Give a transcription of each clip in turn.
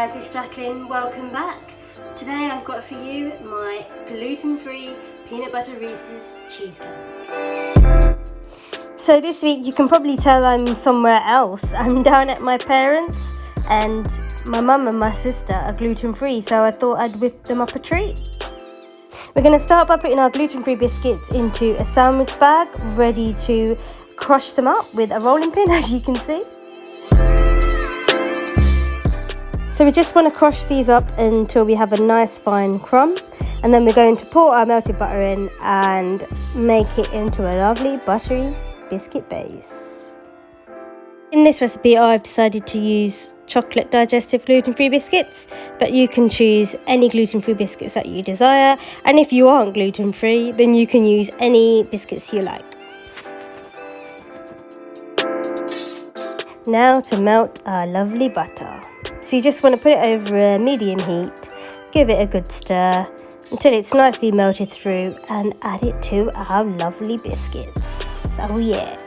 guys, it's Jacqueline, welcome back. Today I've got for you my gluten-free peanut butter Reese's cheesecake. So this week you can probably tell I'm somewhere else. I'm down at my parents' and my mum and my sister are gluten-free, so I thought I'd whip them up a treat. We're going to start by putting our gluten-free biscuits into a sandwich bag, ready to crush them up with a rolling pin, as you can see. So we just want to crush these up until we have a nice fine crumb, and then we're going to pour our melted butter in and make it into a lovely buttery biscuit base. In this recipe I've decided to use chocolate digestive gluten-free biscuits, but you can choose any gluten-free biscuits that you desire, and if you aren't gluten-free then you can use any biscuits you like. Now to melt our lovely butter. So you just want to put it over a medium heat, give it a good stir until it's nicely melted through, and add it to our lovely biscuits. Oh yeah.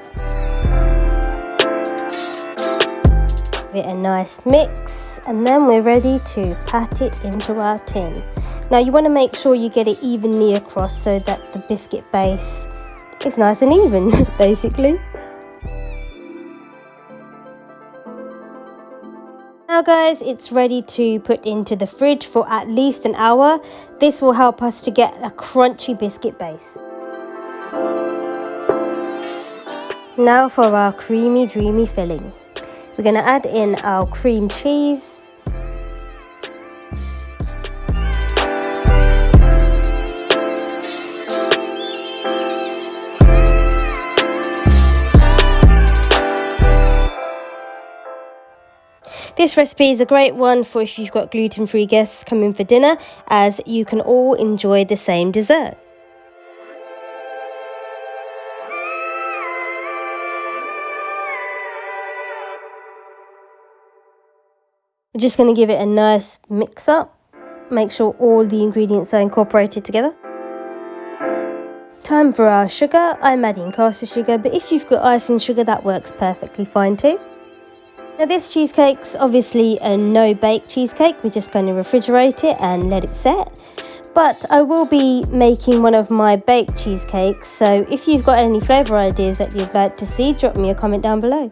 Give it a nice mix, and then we're ready to pat it into our tin. Now you want to make sure you get it evenly across so that the biscuit base is nice and even, basically. Now guys, it's ready to put into the fridge for at least an hour. This will help us to get a crunchy biscuit base. Now for our creamy dreamy filling. We're going to add in our cream cheese. This recipe is a great one for if you've got gluten-free guests coming for dinner, as you can all enjoy the same dessert. We're just going to give it a nice mix up. Make sure all the ingredients are incorporated together. Time for our sugar. I'm adding caster sugar, but if you've got icing sugar that works perfectly fine too. Now this cheesecake's obviously a no-bake cheesecake. We're just going to refrigerate it and let it set. But I will be making one of my baked cheesecakes, so if you've got any flavour ideas that you'd like to see, drop me a comment down below.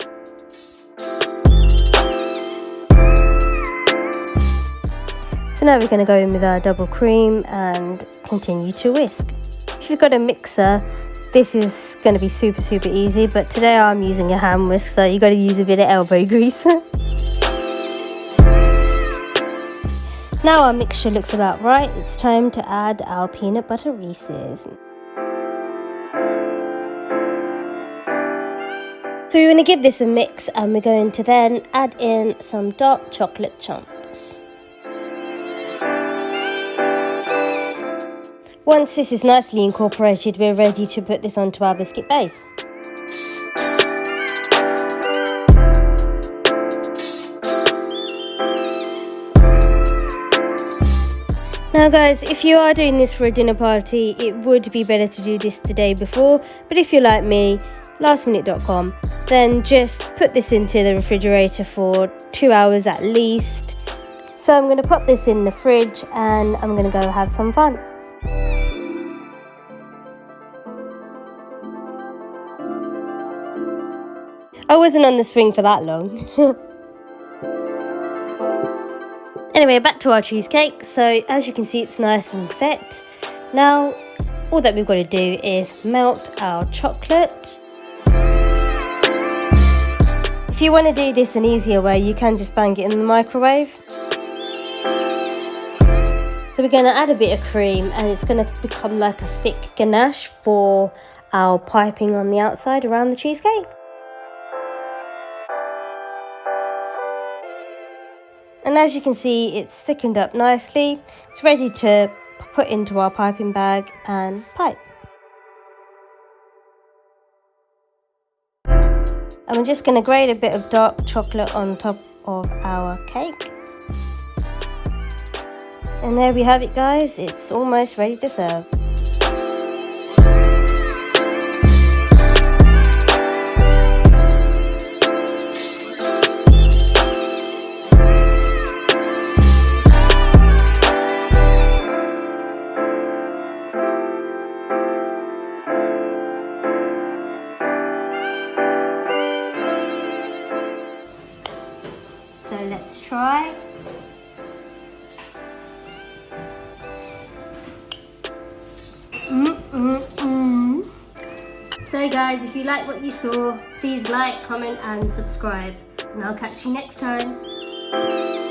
So now we're going to go in with our double cream and continue to whisk. If you've got a mixer, this is going to be super easy, but today I'm using a hand whisk, so you've got to use a bit of elbow grease. Now our mixture looks about right, it's time to add our peanut butter Reese's. So we're going to give this a mix, and we're going to then add in some dark chocolate chunks. Once this is nicely incorporated, we're ready to put this onto our biscuit base. Now guys, if you are doing this for a dinner party, it would be better to do this the day before, but if you're like me, lastminute.com, then just put this into the refrigerator for 2 hours at least. So I'm going to pop this in the fridge and I'm going to go have some fun. I wasn't on the swing for that long. Anyway, back to our cheesecake. So as you can see, it's nice and set. Now, all that we've got to do is melt our chocolate. If you want to do this an easier way, you can just bang it in the microwave. So we're going to add a bit of cream, and it's going to become like a thick ganache for our piping on the outside around the cheesecake. And as you can see, it's thickened up nicely. It's ready to put into our piping bag and pipe. And we're just going to grate a bit of dark chocolate on top of our cake. And there we have it guys, it's almost ready to serve. let's try. So guys, if you like what you saw, please like, comment and subscribe. And I'll catch you next time.